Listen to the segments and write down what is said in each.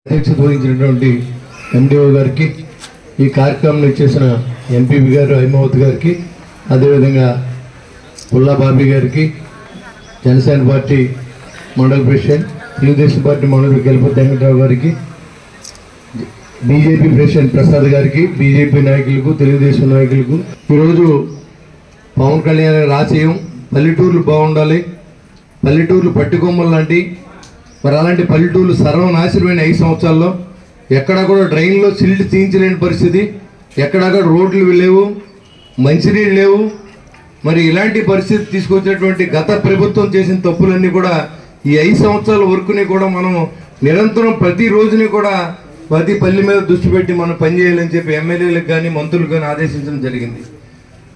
అధ్యక్షత వహించినటువంటి ఎండిఓ గారికి ఈ కార్యక్రమం ఇచ్చేసిన ఎంపీపీ గారు హైమావత్ గారికి అదేవిధంగా పుల్లా బాబీ గారికి జనసేన పార్టీ మండల ప్రెసిడెంట్ తెలుగుదేశం పార్టీ మండల గెలుపతి వెంకటరావు గారికి బీజేపీ ప్రెసిడెంట్ ప్రసాద్ గారికి బీజేపీ నాయకులకు తెలుగుదేశం నాయకులకు ఈరోజు పవన్ కళ్యాణ్ రాజకీయం పల్లెటూర్లు బాగుండాలి, పల్లెటూర్లు పట్టుకొమ్మలు లాంటి మరి అలాంటి పల్లెటూర్లు సర్వనాశనమైన 5 సంవత్సరాల్లో ఎక్కడా కూడా డ్రైన్లో సిల్ట్ తీయించలేని పరిస్థితి, ఎక్కడా కూడా రోడ్లు లేవు, మంచినీళ్ళు లేవు. మరి ఇలాంటి పరిస్థితి తీసుకొచ్చినటువంటి గత ప్రభుత్వం చేసిన తప్పులన్నీ కూడా ఈ 5 సంవత్సరాల వరకుని కూడా మనం నిరంతరం ప్రతి రోజుని కూడా ప్రతి పల్లె మీద దృష్టి పెట్టి మనం పనిచేయాలని చెప్పి ఎమ్మెల్యేలకు కానీ మంత్రులకు కానీ ఆదేశించడం జరిగింది.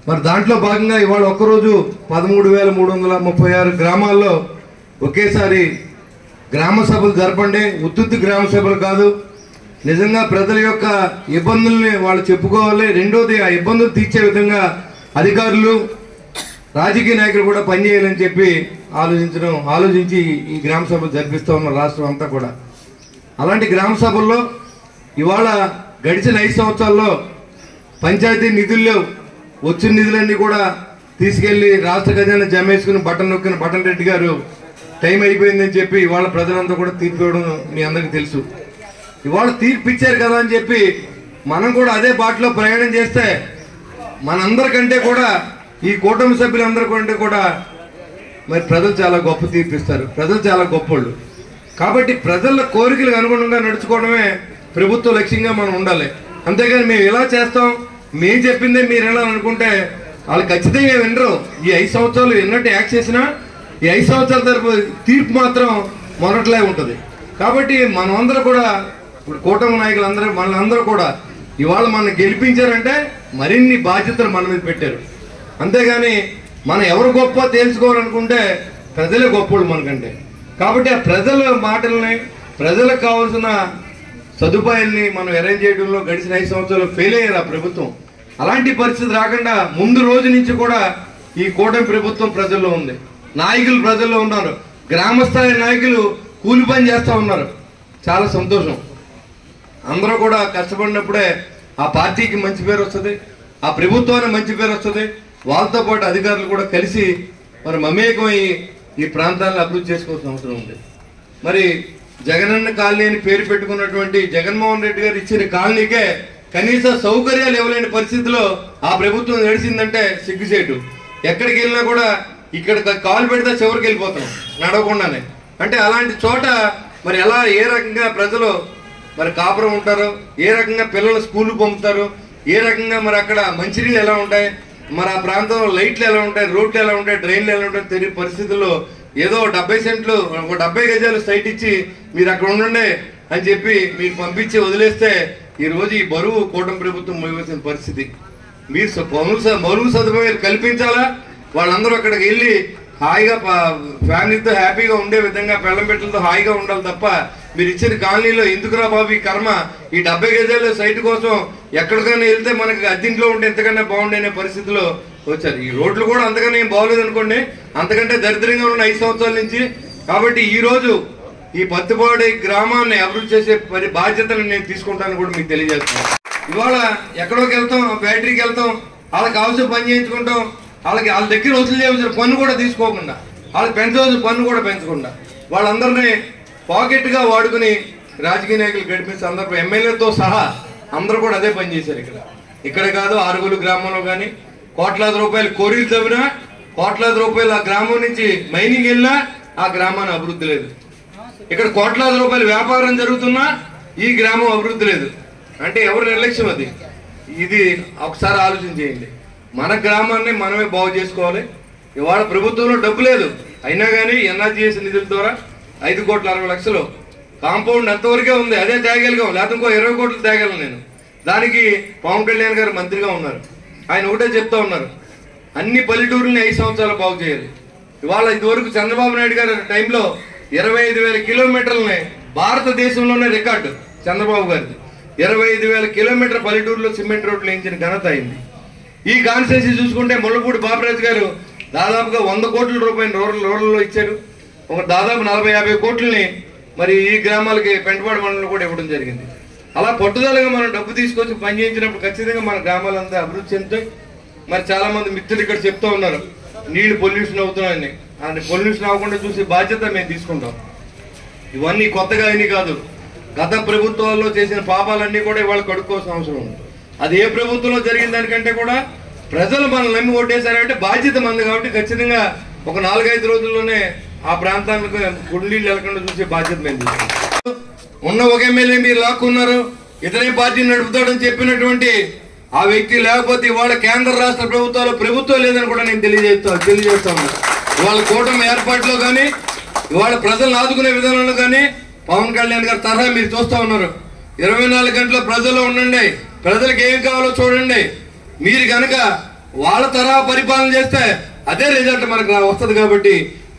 మరి దాంట్లో భాగంగా ఇవాళ ఒక్కరోజు 13,336 గ్రామాల్లో ఒకేసారి గ్రామ సభలు జరపండి. ఉత్తుత్తి గ్రామ సభలు కాదు, నిజంగా ప్రజల యొక్క ఇబ్బందుల్ని వాళ్ళు చెప్పుకోవాలి. రెండోది ఆ ఇబ్బందులు తీర్చే విధంగా అధికారులు రాజకీయ నాయకులు కూడా పనిచేయాలని చెప్పి ఆలోచించి ఈ గ్రామ సభలు జరిపిస్తూ ఉన్న రాష్ట్రం అంతా కూడా. అలాంటి గ్రామ సభల్లో ఇవాళ గడిచిన 5 సంవత్సరాల్లో పంచాయతీ నిధుల్లో వచ్చిన నిధులన్నీ కూడా తీసుకెళ్లి రాష్ట్ర ఖజానా జమేసుకుని బటన్ నొక్కిన బటన్ రెడ్డి గారు టైం అయిపోయిందని చెప్పి ఇవాళ ప్రజలంతా కూడా తీర్పు ఇవ్వడం మీ అందరికీ తెలుసు. ఇవాళ తీర్పు ఇచ్చారు కదా అని చెప్పి మనం కూడా అదే బాటలో ప్రయాణం చేస్తే మనందరికంటే కూడా ఈ కూటమి సభ్యులందరికంటే కూడా మరి ప్రజలు చాలా గొప్ప తీర్పు ఇస్తారు. ప్రజలు చాలా గొప్పోళ్ళు కాబట్టి ప్రజల కోరికలకు అనుగుణంగా నడుచుకోవడమే ప్రభుత్వ లక్ష్యంగా మనం ఉండాలి. అంతేగాని మేము ఇలా చేస్తాం, మేము చెప్పిందే మీరు ఎలా అనుకుంటే వాళ్ళు ఖచ్చితంగా వినరు. ఈ 5 సంవత్సరాలు ఎన్నట్టు యాక్ట్ చేసినా ఈ 5 సంవత్సరాల తరపు తీర్పు మాత్రం మొదట్లే ఉంటుంది. కాబట్టి మనమందరూ కూడా ఇప్పుడు కూటమి నాయకులందరూ మనందరూ కూడా ఇవాళ మనం గెలిపించారంటే మరిన్ని బాధ్యతలు మన మీద పెట్టారు. అంతేగాని మనం ఎవరు గొప్ప తేల్చుకోవాలనుకుంటే ప్రజలే గొప్పలు మనకంటే. కాబట్టి ఆ ప్రజల మాటల్ని ప్రజలకు కావాల్సిన సదుపాయాల్ని మనం అరేంజ్ చేయడంలో గడిచిన 5 సంవత్సరాలు ఫెయిల్ అయ్యారు ఆ ప్రభుత్వం. అలాంటి పరిస్థితి రాకుండా ముందు రోజు నుంచి కూడా ఈ కూటమి ప్రభుత్వం ప్రజల్లో ఉంది, నాయకులు ప్రజల్లో ఉన్నారు, గ్రామస్థాయి నాయకులు కూలి పని చేస్తూ ఉన్నారు. చాలా సంతోషం. అందరూ కూడా కష్టపడినప్పుడే ఆ పార్టీకి మంచి పేరు వస్తుంది, ఆ ప్రభుత్వానికి మంచి పేరు వస్తుంది. వాళ్ళతో పాటు అధికారులు కూడా కలిసి మరి మమేకమై ఈ ప్రాంతాలను అభివృద్ధి చేసుకోవాల్సిన అవసరం ఉంది. మరి జగనన్న కాలనీ అని పేరు పెట్టుకున్నటువంటి జగన్మోహన్ రెడ్డి గారు ఇచ్చిన కాలనీకే కనీస సౌకర్యాలు ఇవ్వలేని పరిస్థితిలో ఆ ప్రభుత్వం నడిచిందంటే సిగ్గుచేటు. ఎక్కడికి వెళ్ళినా కూడా ఇక్కడ కాలు పెడితే చివరికి వెళ్ళిపోతాం నడవకుండానే. అంటే అలాంటి చోట మరి ఎలా ఏ రకంగా ప్రజలు మరి కాపురం ఉంటారో, ఏ రకంగా పిల్లలు స్కూల్ పంపుతారు, ఏ రకంగా మరి అక్కడ మంచినీళ్ళు ఎలా ఉంటాయి, మరి ఆ ప్రాంతంలో లైట్లు ఎలా ఉంటాయి, రోడ్లు ఎలా ఉంటాయి, డ్రైన్లు ఎలా ఉంటాయి తెలియ పరిస్థితుల్లో ఏదో 70 సెంట్లు 70 గజాలు సైట్ ఇచ్చి మీరు అక్కడ ఉండండి అని చెప్పి మీరు పంపించి వదిలేస్తే ఈ రోజు ఈ బరువు కూటమి ప్రభుత్వం మోయవలసిన పరిస్థితి. మీరు మౌలిక సదుపాయాలు కల్పించాలా, వాళ్ళందరూ అక్కడికి వెళ్ళి హాయిగా ఫ్యామిలీతో హ్యాపీగా ఉండే విధంగా పెళ్ళం పెట్టలతో హాయిగా ఉండాలి తప్ప మీరు ఇచ్చిన కాలనీలో ఎందుకురా బాబు ఈ కర్మ, ఈ 70 గజాల సైట్ కోసం ఎక్కడికైనా వెళ్తే మనకి అద్దెంట్లో ఉంటే ఎంతకన్నా బాగుండే పరిస్థితిలో వచ్చారు. ఈ రోడ్లు కూడా అంతకన్నా ఏం బాగోలేదు అనుకోండి, అంతకంటే దరిద్రంగా ఉన్న 5 సంవత్సరాల నుంచి. కాబట్టి ఈ రోజు ఈ పత్తిపాడి గ్రామాన్ని అభివృద్ధి చేసే బాధ్యతను నేను తీసుకుంటాను కూడా మీకు తెలియజేస్తాను. ఇవాళ ఎక్కడోకి వెళ్తాం, ఫ్యాక్టరీకి వెళ్తాం, వాళ్ళకి కావాల్సిన పని చేయించుకుంటాం, వాళ్ళ దగ్గర వసూలు చేయవలసిన పన్ను కూడా తీసుకోకుండా, వాళ్ళకి పెంచవలసిన పన్ను కూడా పెంచకుండా వాళ్ళందరినీ పాకెట్గా వాడుకుని రాజకీయ నాయకులు గడిపిన సందర్భం ఎమ్మెల్యేతో సహా అందరూ కూడా అదే పని చేశారు. ఇక్కడ కాదు ఆరుగులు గ్రామంలో కానీ కోట్లాది రూపాయలు కోరీలు తవ్వినా, కోట్లాది రూపాయలు ఆ గ్రామం నుంచి మైనింగ్ వెళ్ళినా ఆ గ్రామాన్ని అభివృద్ధి లేదు. ఇక్కడ కోట్లాది రూపాయలు వ్యాపారం జరుగుతున్నా ఈ గ్రామం అభివృద్ధి లేదు. అంటే ఎవరు నిర్లక్ష్యం అది? ఇది ఒకసారి ఆలోచన చేయండి. మన గ్రామాన్ని మనమే బాగు చేసుకోవాలి. ఇవాళ ప్రభుత్వంలో డబ్బు లేదు, అయినా కానీ ఎన్ఆర్జీఎస్ నిధుల ద్వారా 5,60,00,000 కాంపౌండ్ అంతవరకే ఉంది, అదే తేగలిగాం, లేకపోతే ఇంకో 20 కోట్లు తేగలను నేను. దానికి పవన్ కళ్యాణ్ గారు మంత్రిగా ఉన్నారు, ఆయన ఒకటే చెప్తా ఉన్నారు, అన్ని పల్లెటూరుని 5 సంవత్సరాలు బాగు చేయాలి. ఇవాళ ఇదివరకు చంద్రబాబు నాయుడు గారి టైంలో 25,000 కిలోమీటర్లని భారతదేశంలోనే రికార్డు చంద్రబాబు గారిది. 25,000 కిలోమీటర్ పల్లెటూరులో సిమెంట్ రోడ్లు వేయించిన ఘనత అయింది. ఈ కాన్స్టిట్యున్సీ చూసుకుంటే ముళ్ళపూడి బాబురాజు గారు దాదాపుగా 100 కోట్ల రూపాయలు రూరల్లో ఇచ్చారు. ఒక దాదాపు 40-50 కోట్లని మరి ఈ గ్రామాలకి పెంటపాడు మండలం కూడా ఇవ్వడం జరిగింది. అలా పట్టుదలగా మనం డబ్బు తీసుకొచ్చి పని చేయించినప్పుడు ఖచ్చితంగా మన గ్రామాలంతా అభివృద్ధి చెందుతాయి. మరి చాలా మంది మిత్రులు ఇక్కడ చెప్తూ ఉన్నారు నీళ్లు పొల్యూషన్ అవుతున్నాయని. అది పొల్యూషన్ అవ్వకుండా చూసి బాధ్యత మేము తీసుకుంటాం. ఇవన్నీ కొత్తగా అయినాయి కాదు, గత ప్రభుత్వాల్లో చేసిన పాపాలన్నీ కూడా ఇవాళ కడుక్కోవాల్సిన అవసరం ఉంది. అది ఏ ప్రభుత్వంలో జరిగిన దానికంటే కూడా ప్రజలు మనల్ని నమ్మి ఓటేశారంటే బాధ్యత మంది కాబట్టి ఖచ్చితంగా ఒక 4-5 రోజుల్లోనే ఆ ప్రాంతానికి గుండీళ్ళు వెళ్లకుండా చూసే బాధ్యత మేము తీసుకుంటాం. ఉన్న ఒక ఎమ్మెల్యే మీరు లాక్కున్నారు, ఇతనే పార్టీని నడుపుతాడని చెప్పినటువంటి ఆ వ్యక్తి లేకపోతే ఇవాళ కేంద్ర రాష్ట్ర ప్రభుత్వాలు ప్రభుత్వం లేదని కూడా నేను తెలియజేస్తాను. ఇవాళ కూటమి ఏర్పాటులో కానీ ఇవాళ ప్రజలను ఆదుకునే విధానంలో కానీ పవన్ కళ్యాణ్ గారి తరహా మీరు చూస్తూ ఉన్నారు. 24 గంటల ప్రజల్లో ఉండండి, ప్రజలకు ఏం కావాలో చూడండి. మీరు కనుక వాళ్ళ తరహా పరిపాలన చేస్తే అదే రిజల్ట్ మనకు వస్తుంది. కాబట్టి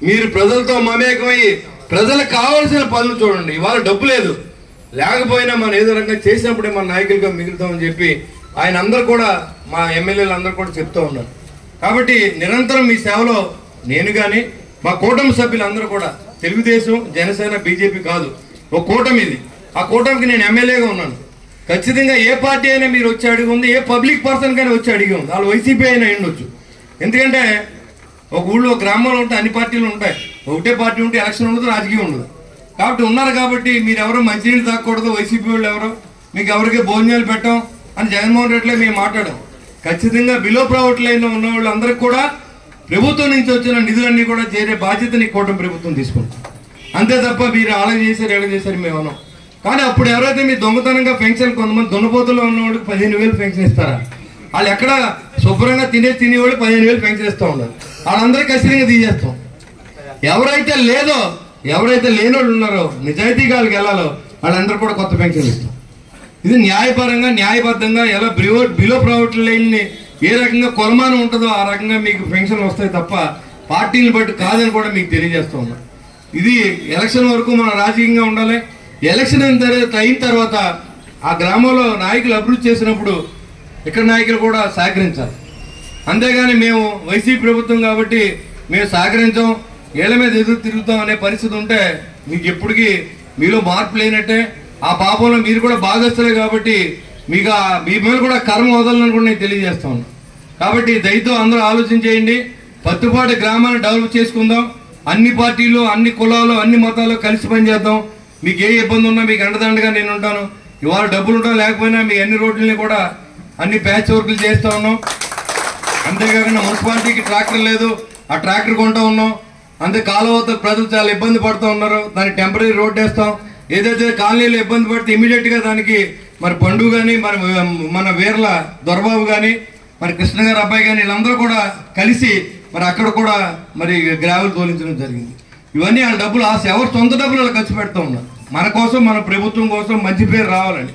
మీరు ప్రజలతో మమేకమయ్యి ప్రజలకు కావాల్సిన పనులు చూడండి. ఇవాళ డబ్బు లేదు, లేకపోయినా మనం ఏదో రకంగా చేసినప్పుడే మన నాయకులుగా మిగులుతామని చెప్పి ఆయన అందరూ కూడా మా ఎమ్మెల్యేలు అందరూ కూడా చెప్తూ ఉన్నారు. కాబట్టి నిరంతరం మీ సేవలో నేను కానీ మా కూటమి సభ్యులందరూ కూడా తెలుగుదేశం, జనసేన, బీజేపీ కాదు, ఒక కూటమి ఇది. ఆ కూటమికి నేను ఎమ్మెల్యేగా ఉన్నాను. ఖచ్చితంగా ఏ పార్టీ అయినా మీరు వచ్చి అడిగి ఉంది, ఏ పబ్లిక్ పర్సన్ కానీ వచ్చి అడిగి ఉంది. వాళ్ళు వైసీపీ అయినా ఉండొచ్చు. ఎందుకంటే ఒక ఊళ్ళో ఒక గ్రామంలో ఉంటే అన్ని పార్టీలు ఉంటాయి. ఒకటే పార్టీ ఉంటే ఎలక్షన్ ఉండదు, రాజకీయం ఉండదు. కాబట్టి ఉన్నారు కాబట్టి మీరు ఎవరో మంచినీళ్ళు తాగకూడదు, వైసీపీ వాళ్ళు ఎవరో మీకు ఎవరికి భోజనాలు పెట్టాం అని జగన్మోహన్ రెడ్డిలో మేము మాట్లాడాం. ఖచ్చితంగా బిలో ప్రావర్టీ లైన్లో ఉన్న వాళ్ళందరికీ కూడా ప్రభుత్వం నుంచి వచ్చిన నిధులన్నీ కూడా చేరే బాధ్యతని కూటమి ప్రభుత్వం తీసుకుంటాం. అంతే తప్ప మీరు అలా చేశారు ఎలా చేశారు మేము అన్నాం. కానీ అప్పుడు ఎవరైతే మీరు దొంగతనంగా పెన్షన్ కొంతమంది దున్నపోతుల్లో ఉన్న వాళ్ళకి 15,000 పెన్షన్ ఇస్తారా? వాళ్ళు ఎక్కడ శుభ్రంగా తినేవాళ్ళు 15,000 పెన్షన్ ఇస్తూ ఉన్నారు. వాళ్ళందరికీ ఖచ్చితంగా తీసేస్తాం. ఎవరైతే లేని వాళ్ళు ఉన్నారో నిజాయితీగా వాళ్ళకి వెళ్ళాలో వాళ్ళందరూ కూడా కొత్త పెన్షన్ ఇస్తాం. ఇది న్యాయపరంగా న్యాయబద్ధంగా ఎలా బిలో ప్రావర్టీ లైన్ని ఏ రకంగా కొలమానం ఉంటుందో ఆ రకంగా మీకు పెన్షన్లు వస్తాయి తప్ప పార్టీని బట్టి కాదని కూడా మీకు తెలియజేస్తూ ఉన్నాం. ఇది ఎలక్షన్ వరకు మనం రాజకీయంగా ఉండాలి. ఎలక్షన్ అయిన తర్వాత ఆ గ్రామంలో నాయకులు అభివృద్ధి చేసినప్పుడు ఇక్కడ నాయకులు కూడా సహకరించాలి. అంతేగాని మేము వైసీపీ ప్రభుత్వం కాబట్టి మేము సహకరించాం, ఏళ్ల మీద ఎదురు తిరుగుతాం అనే పరిస్థితి ఉంటే మీకు ఎప్పటికీ మీలో మార్పు లేనట్టే. ఆ పాపంలో మీరు కూడా భాగస్తులే కాబట్టి మీకు మీ మీద కూడా కర్మ వదలని కూడా నేను తెలియజేస్తా ఉన్నాను. కాబట్టి దయతో అందరూ ఆలోచన చేయండి. పత్తిపాటి గ్రామాన్ని డెవలప్ చేసుకుందాం. అన్ని పార్టీలు, అన్ని కులాలు, అన్ని మతాలు కలిసి పనిచేద్దాం. మీకు ఏ ఇబ్బంది ఉన్నా మీకు అండదండగా నేను ఉంటాను. ఇవాళ డబ్బులు ఉంటాం లేకపోయినా మీ అన్ని రోడ్లని కూడా అన్ని ప్యాచ్ వర్క్లు చేస్తూ ఉన్నాం. అంతేకాకుండా మున్సిపాలిటీకి ట్రాక్టర్ లేదు, ఆ ట్రాక్టర్ కొంటూ ఉన్నాం. అంతే కాలువతో ప్రజలు చాలా ఇబ్బంది పడుతూ ఉన్నారు, దానికి టెంపరీ రోడ్ వేస్తాం. ఏదైతే కాలనీలో ఇబ్బంది పడితే ఇమీడియట్గా దానికి మరి పండు కానీ మరి మన వీర్ల దొరబాబు కానీ మరి కృష్ణ గారు అబ్బాయి కానీ వీళ్ళందరూ కూడా కలిసి మరి అక్కడ కూడా మరి గ్రావెల్ తోలించడం జరిగింది. ఇవన్నీ వాళ్ళ డబ్బులు ఎవరు సొంత డబ్బులు ఖర్చు పెడుతూ ఉన్నారు. మన కోసం, మన ప్రభుత్వం కోసం మంచి పేరు రావాలని.